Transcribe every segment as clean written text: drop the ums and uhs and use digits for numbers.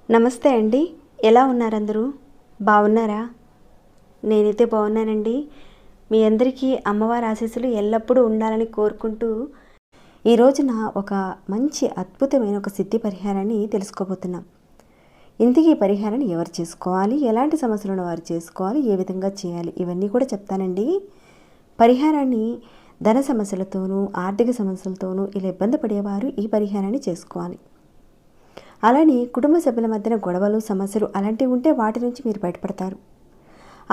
నమస్తే అండి, ఎలా ఉన్నారు అందరూ? బాగున్నారా? నేనైతే బాగున్నానండి. మీ అందరికీ అమ్మవారి ఆశీస్సులు ఎల్లప్పుడూ ఉండాలని కోరుకుంటూ ఈ రోజున ఒక మంచి అద్భుతమైన ఒక సిద్ధి పరిహారాన్ని తెలుసుకోబోతున్నాం. ఇంతకీ ఈ పరిహారాన్ని ఎవరు చేసుకోవాలి, ఎలాంటి సమస్యలను వారు చేసుకోవాలి, ఏ విధంగా చేయాలి, ఇవన్నీ కూడా చెప్తానండి. పరిహారాన్ని ధన సమస్యలతోనూ ఆర్థిక సమస్యలతోనూ ఇలా ఇబ్బంది పడేవారు ఈ పరిహారాన్ని చేసుకోవాలి. అలానే కుటుంబ సభ్యుల మధ్యన గొడవలు, సమస్యలు అలాంటివి ఉంటే వాటి నుంచి మీరు బయటపడతారు.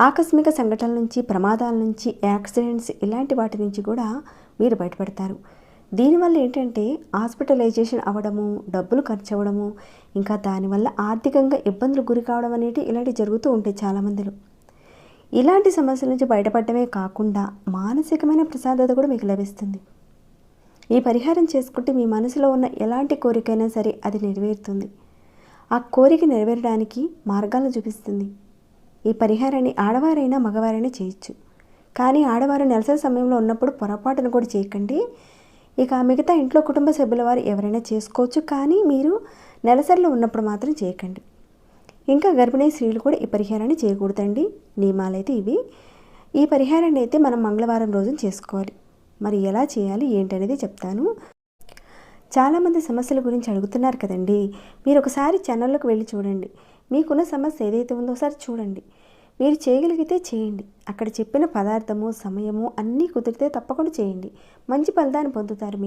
ఆకస్మిక సంఘటనల నుంచి, ప్రమాదాల నుంచి, యాక్సిడెంట్స్ ఇలాంటి వాటి నుంచి కూడా మీరు బయటపడతారు. దీనివల్ల ఏంటంటే హాస్పిటలైజేషన్ అవ్వడము, డబ్బులు ఖర్చు అవ్వడము, ఇంకా దానివల్ల ఆర్థికంగా ఇబ్బందులు గురి కావడం అనేవి ఇలాంటివి జరుగుతూ ఉంటాయి చాలామందిలో. ఇలాంటి సమస్యల నుంచి బయటపడటమే కాకుండా మానసికమైన ప్రశాంతత కూడా మీకు లభిస్తుంది. ఈ పరిహారం చేసుకుంటే మీ మనసులో ఉన్న ఎలాంటి కోరికైనా సరే అది నెరవేరుతుంది. ఆ కోరిక నెరవేరడానికి మార్గాలను చూపిస్తుంది. ఈ పరిహారాన్ని ఆడవారైనా మగవారైనా చేయొచ్చు. కానీ ఆడవారు నెలసరి సమయంలో ఉన్నప్పుడు పొరపాటును కూడా చేయకండి. ఇక మిగతా ఇంట్లో కుటుంబ సభ్యుల వారు ఎవరైనా చేసుకోవచ్చు, కానీ మీరు నెలసరిలో ఉన్నప్పుడు మాత్రం చేయకండి. ఇంకా గర్భిణీ స్త్రీలు కూడా ఈ పరిహారాన్ని చేయకూడదండి. నియమాలు అయితే ఇవి. ఈ పరిహారాన్ని అయితే మనం మంగళవారం రోజున చేసుకోవాలి. మరి ఎలా చేయాలి ఏంటనేది చెప్తాను. చాలామంది సమస్యల గురించి అడుగుతున్నారు కదండి. మీరు ఒకసారి ఛానల్లోకి వెళ్ళి చూడండి. మీకున్న సమస్య ఏదైతే ఉందో ఒకసారి చూడండి. మీరు చేయగలిగితే చేయండి. అక్కడ చెప్పిన పదార్థము, సమయము అన్నీ కుదిరితే తప్పకుండా చేయండి. మంచి ఫలితాన్ని పొందుతారు.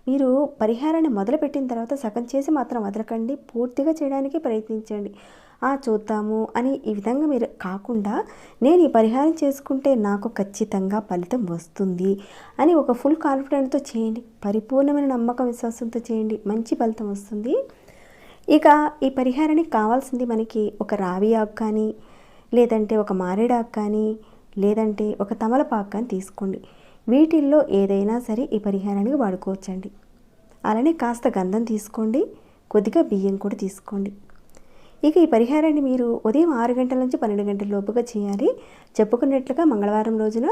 మీరు పరిహారాన్ని మొదలుపెట్టిన తర్వాత సగం చేసి మాత్రం వదలకండి. పూర్తిగా చేయడానికి ప్రయత్నించండి. చూద్దాము అని ఈ విధంగా మీరు కాకుండా, నేను ఈ పరిహారం చేసుకుంటే నాకు ఖచ్చితంగా ఫలితం వస్తుంది అని ఒక ఫుల్ కాన్ఫిడెంట్తో చేయండి. పరిపూర్ణమైన నమ్మకం, విశ్వాసంతో చేయండి. మంచి ఫలితం వస్తుంది. ఇక ఈ పరిహారానికి కావాల్సింది మనకి ఒక రావి ఆకు కానీ, లేదంటే ఒక మారేడాకు కానీ, లేదంటే ఒక తమలపాకు కానీ తీసుకోండి. వీటిల్లో ఏదైనా సరే ఈ పరిహారానికి వాడుకోవచ్చండి. అలానే కాస్త గంధం తీసుకోండి, కొద్దిగా బియ్యం కూడా తీసుకోండి. ఇక ఈ పరిహారాన్ని మీరు ఉదయం 6 గంటల నుంచి 12 గంటల లోపుగా చేయాలి. చెప్పుకున్నట్లుగా మంగళవారం రోజున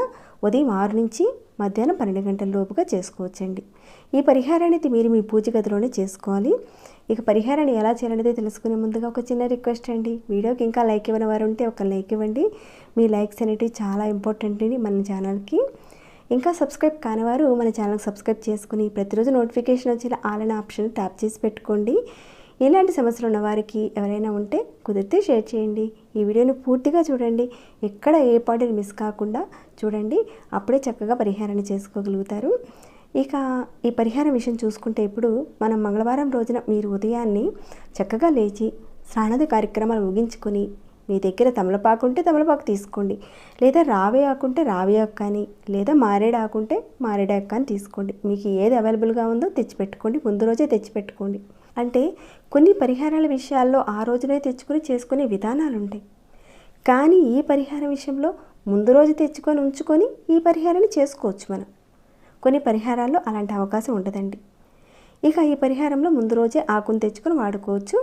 ఉదయం 6 నుంచి మధ్యాహ్నం 12 గంటల లోపుగా చేసుకోవచ్చండి. ఈ పరిహారాన్ని మీరు మీ పూజ గదిలోనే చేసుకోవాలి. ఇక పరిహారాన్ని ఎలా చేయాలనేది తెలుసుకునే ముందుగా ఒక చిన్న రిక్వెస్ట్ అండి. వీడియోకి ఇంకా లైక్ ఇవ్వని వారు ఉంటే ఒక లైక్ ఇవ్వండి. మీ లైక్స్ అనేవి చాలా ఇంపార్టెంట్ అండి మన ఛానల్కి. ఇంకా సబ్స్క్రైబ్ కానివారు మన ఛానల్కి సబ్స్క్రైబ్ చేసుకుని ప్రతిరోజు నోటిఫికేషన్ వచ్చేలా ఆల్ అనే ఆప్షన్ ట్యాప్ చేసి పెట్టుకోండి. ఇలాంటి సమస్యలు ఉన్న వారికి ఎవరైనా ఉంటే కుదిరితే షేర్ చేయండి. ఈ వీడియోని పూర్తిగా చూడండి. ఎక్కడ ఏ పార్టీని మిస్ కాకుండా చూడండి. అప్పుడే చక్కగా పరిహారాన్ని చేసుకోగలుగుతారు. ఇక ఈ పరిహారం విషయం చూసుకుంటే ఇప్పుడు మనం మంగళవారం రోజున మీరు ఉదయాన్నే చక్కగా లేచి స్నానాది కార్యక్రమాలు ముగించుకొని, మీ దగ్గర తమలపాకు ఉంటే తమలపాకు తీసుకోండి, లేదా రావి ఆకుంటే రావి ఆకు కానీ, లేదా మారేడు ఆకుంటే మారేడాకు కానీ తీసుకోండి. మీకు ఏది అవైలబుల్గా ఉందో తెచ్చిపెట్టుకోండి. ముందు రోజే తెచ్చిపెట్టుకోండి. అంటే కొన్ని పరిహారాల విషయాల్లో ఆ రోజునే తెచ్చుకొని చేసుకునే విధానాలు ఉంటాయి. కానీ ఈ పరిహారం విషయంలో ముందు రోజు తెచ్చుకొని ఉంచుకొని ఈ పరిహారాన్ని చేసుకోవచ్చు మనం. కొన్ని పరిహారాల్లో అలాంటి అవకాశం ఉండదండి. ఇక ఈ పరిహారంలో ముందు రోజే ఆకును తెచ్చుకొని వాడుకోవచ్చు.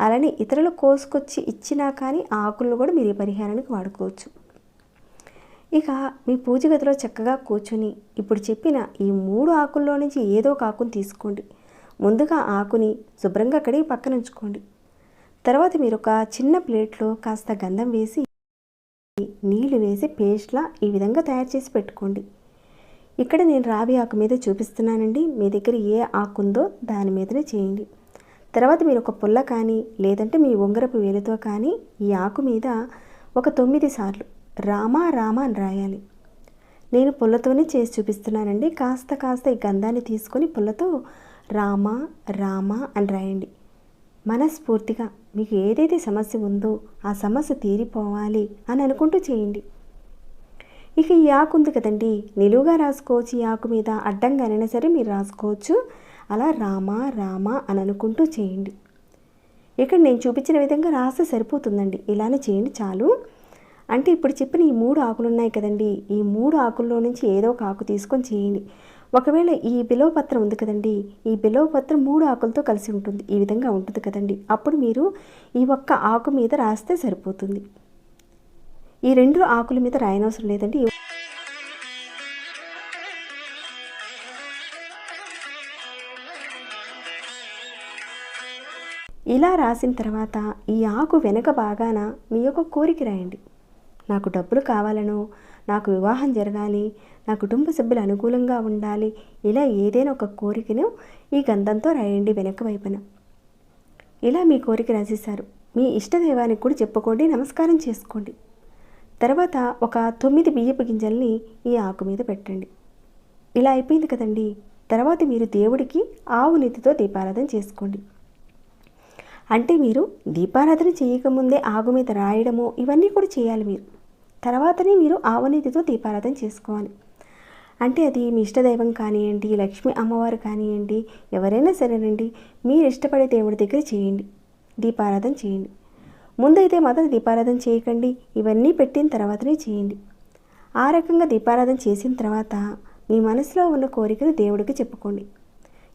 అలానే ఇతరులు కోసుకొచ్చి ఇచ్చినా కానీ ఆ ఆకులను కూడా మీరు ఈ పరిహారానికి వాడుకోవచ్చు. ఇక మీ పూజ గదిలో చక్కగా కూర్చొని ఇప్పుడు చెప్పిన ఈ 3 ఆకుల్లో నుంచి ఏదో ఒక ఆకును తీసుకోండి. ముందుగా ఆకుని శుభ్రంగా కడిగి పక్కన ఉంచుకోండి. తర్వాత మీరు ఒక చిన్న ప్లేట్లో కాస్త గంధం వేసి, నీళ్లు వేసి పేస్ట్లా ఈ విధంగా తయారు చేసి పెట్టుకోండి. ఇక్కడ నేను రావి ఆకు మీద చూపిస్తున్నానండి. మీ దగ్గర ఏ ఆకు ఉందో దాని మీదనే చేయండి. తర్వాత మీరు ఒక పుల్ల కానీ, లేదంటే మీ ఉంగరపు వేలుతో కానీ ఈ ఆకు మీద ఒక 9 సార్లు రామ రామ అని రాయాలి. నేను పుల్లతోనే చేసి చూపిస్తున్నానండి. కాస్త ఈ గంధాన్ని తీసుకొని పుల్లతో రామ రామ అని రాయండి. మనస్ఫూర్తిగా మీకు ఏదైతే సమస్య ఉందో ఆ సమస్య తీరిపోవాలి అని అనుకుంటూ చేయండి. ఇక ఈ ఆకు ఉంది కదండి, నిలువుగా రాసుకోవచ్చు. ఈ ఆకు మీద అడ్డంగానైనా సరే మీరు రాసుకోవచ్చు. అలా రామ రామ అని అనుకుంటూ చేయండి. ఇక్కడ నేను చూపించిన విధంగా రాస్తే సరిపోతుందండి. ఇలానే చేయండి చాలు. అంటే ఇప్పుడు చెప్పిన ఈ 3 ఆకులు ఉన్నాయి కదండి, ఈ 3 ఆకుల్లో నుంచి ఏదో ఒక ఆకు తీసుకొని చేయండి. ఒకవేళ ఈ బిల్వపత్రం ఉంది కదండి, ఈ బిల్వపత్రం 3 ఆకులతో కలిసి ఉంటుంది. ఈ విధంగా ఉంటుంది కదండి. అప్పుడు మీరు ఈ ఒక్క ఆకు మీద రాస్తే సరిపోతుంది. ఈ 2 ఆకుల మీద రాయనవసరం లేదండి. ఇలా రాసిన తర్వాత ఈ ఆకు వెనక భాగాన మీ యొక్క కోరిక రాయండి. నాకు డబ్బులు కావాలనో, నాకు వివాహం జరగాలి, నా కుటుంబ సభ్యులు అనుకూలంగా ఉండాలి, ఇలా ఏదైనా ఒక కోరికను ఈ గంధంతో రాయండి వెనక వైపున. ఇలా మీ కోరిక రాసేశారు. మీ ఇష్టదైవానికి కూడా చెప్పుకోండి, నమస్కారం చేసుకోండి. తర్వాత ఒక 9 బియ్యపు గింజల్ని ఈ ఆకు మీద పెట్టండి. ఇలా అయిపోయింది కదండి. తర్వాత మీరు దేవుడికి ఆవు నెయ్యితో దీపారాధన చేసుకోండి. అంటే మీరు దీపారాధన చేయకముందే ఆకు మీద రాయడము ఇవన్నీ కూడా చేయాలి మీరు. తర్వాతనే మీరు ఆవు నెయ్యితో దీపారాధన చేసుకోవాలి. అంటే అది మీ ఇష్టదైవం కానివ్వండి, లక్ష్మీ అమ్మవారు కానివ్వండి, ఎవరైనా సరేనండి, మీరు ఇష్టపడే దేవుడి దగ్గర చేయండి, దీపారాధన చేయండి. ముందైతే మాత్రం దీపారాధన చేయకండి, ఇవన్నీ పెట్టిన తర్వాతనే చేయండి. ఆ రకంగా దీపారాధన చేసిన తర్వాత మీ మనసులో ఉన్న కోరికను దేవుడికి చెప్పుకోండి.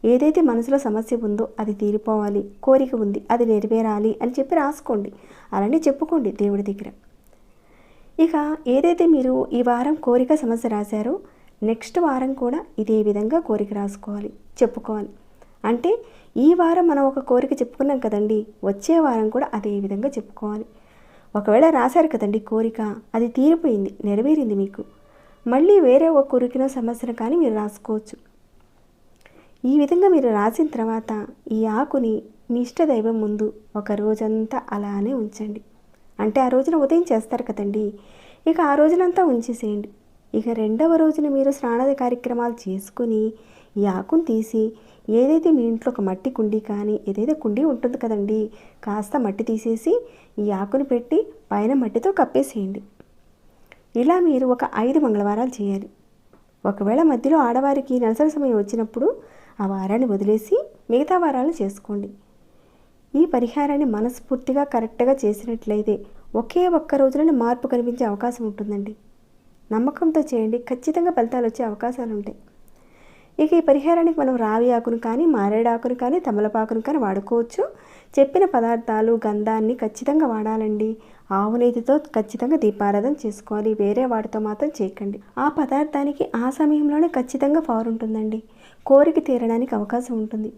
ఏదైతే మనసులో సమస్య ఉందో అది తీరిపోవాలి, కోరిక ఉంది అది నెరవేరాలి అని చెప్పి రాసుకోండి. అలానే చెప్పుకోండి దేవుడి దగ్గర. ఇక ఏదైతే మీరు ఈ వారం కోరిక సమస్య రాశారో నెక్స్ట్ వారం కూడా ఇదే విధంగా కోరిక రాసుకోవాలి, చెప్పుకోవాలి. అంటే ఈ వారం మనం ఒక కోరిక చెప్పుకున్నాం కదండి, వచ్చే వారం కూడా అదే విధంగా చెప్పుకోవాలి. ఒకవేళ రాశారు కదండి కోరిక, అది తీరిపోయింది, నెరవేరింది మీకు, మళ్ళీ వేరే ఒక కోరికన సమస్యను కానీ మీరు రాసుకోవచ్చు. ఈ విధంగా మీరు రాసిన తర్వాత ఈ ఆకుని మీ ఇష్టదైవం ముందు ఒక రోజంతా అలానే ఉంచండి. అంటే ఆ రోజున ఉదయం చేస్తారు కదండి, ఇక ఆ రోజునంతా ఉంచేసేయండి. ఇక రెండవ రోజున మీరు స్నానాది కార్యక్రమాలు చేసుకుని ఈ ఆకును తీసి ఏదైతే మీ ఇంట్లో ఒక మట్టి కుండీ కానీ ఏదైతే కుండీ ఉంటుంది కదండి, కాస్త మట్టి తీసేసి ఈ ఆకుని పెట్టి పైన మట్టితో కప్పేసేయండి. ఇలా మీరు ఒక 5 మంగళవారాలు చేయాలి. ఒకవేళ మధ్యలో ఆడవారికి నెలసరి సమయం వచ్చినప్పుడు ఆ వారాన్ని వదిలేసి మిగతా వారాలు చేసుకోండి. ఈ పరిహారాన్ని మనస్ఫూర్తిగా కరెక్ట్గా చేసినట్లయితే ఒకే ఒక్క రోజులోనే మార్పు కనిపించే అవకాశం ఉంటుందండి. నమ్మకంతో చేయండి, ఖచ్చితంగా ఫలితాలు వచ్చే అవకాశాలు ఉంటాయి. ఇక ఈ పరిహారానికి మనం రావి ఆకును కానీ, మారేడాకును కానీ, తమలపాకును కానీ వాడుకోవచ్చు. చెప్పిన పదార్థాలు గంధాన్ని ఖచ్చితంగా వాడాలండి. ఆవు నెయ్యితో ఖచ్చితంగా దీపారాధన చేసుకోవాలి, వేరే వాటితో మాత్రం చేయకండి. ఆ పదార్థానికి ఆ సమయంలోనే ఖచ్చితంగా పవర్ ఉంటుందండి, కోరిక తీరడానికి అవకాశం ఉంటుంది.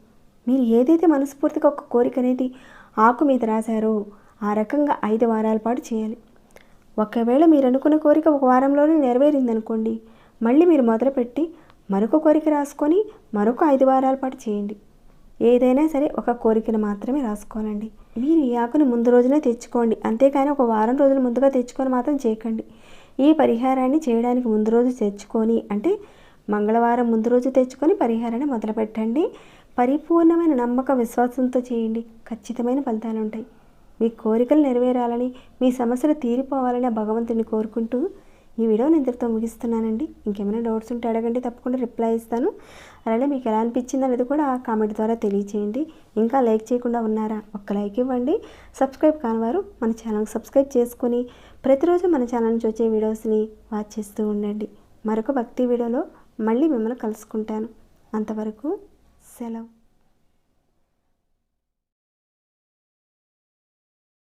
మీరు ఏదైతే మనస్ఫూర్తిగా ఒక కోరిక అనేది ఆకు మీద రాశారో ఆ రకంగా 5 వారాల పాటు చేయాలి. ఒకవేళ మీరు అనుకున్న కోరిక ఒక వారంలోనే నెరవేరిందనుకోండి, మళ్ళీ మీరు మొదలుపెట్టి మరొక కోరిక రాసుకొని మరొక 5 వారాల పాటు చేయండి. ఏదైనా సరే ఒక కోరికను మాత్రమే రాసుకోవాలండి. మీరు ఈ ఆకుని ముందు రోజునే తెచ్చుకోండి, అంతేకాని ఒక వారం రోజులు ముందుగా తెచ్చుకొని మాత్రం చేయకండి. ఈ పరిహారాన్ని చేయడానికి ముందు రోజు తెచ్చుకొని, అంటే మంగళవారం ముందు రోజు తెచ్చుకొని పరిహారాన్ని మొదలుపెట్టండి. పరిపూర్ణమైన నమ్మక విశ్వాసంతో చేయండి, ఖచ్చితమైన ఫలితాలు ఉంటాయి. మీ కోరికలు నెరవేరాలని, మీ సమస్యలు తీరిపోవాలని ఆ భగవంతుని కోరుకుంటూ ఈ వీడియో నేను ఇంతటితో ముగిస్తున్నానండి. ఇంకేమైనా డౌట్స్ ఉంటే అడగండి, తప్పకుండా రిప్లై ఇస్తాను. అలానే మీకు ఎలా అనిపించింది అనేది కూడా కామెంట్ ద్వారా తెలియచేయండి. ఇంకా లైక్ చేయకుండా ఉన్నారా, ఒక్క లైక్ ఇవ్వండి. సబ్స్క్రైబ్ కానివారు మన ఛానల్కి సబ్స్క్రైబ్ చేసుకుని ప్రతిరోజు మన ఛానల్ నుంచి వచ్చే వీడియోస్ని వాచ్ చేస్తూ ఉండండి. మరొక భక్తి వీడియోలో మళ్ళీ మిమ్మల్ని కలుసుకుంటాను. అంతవరకు సెలవు.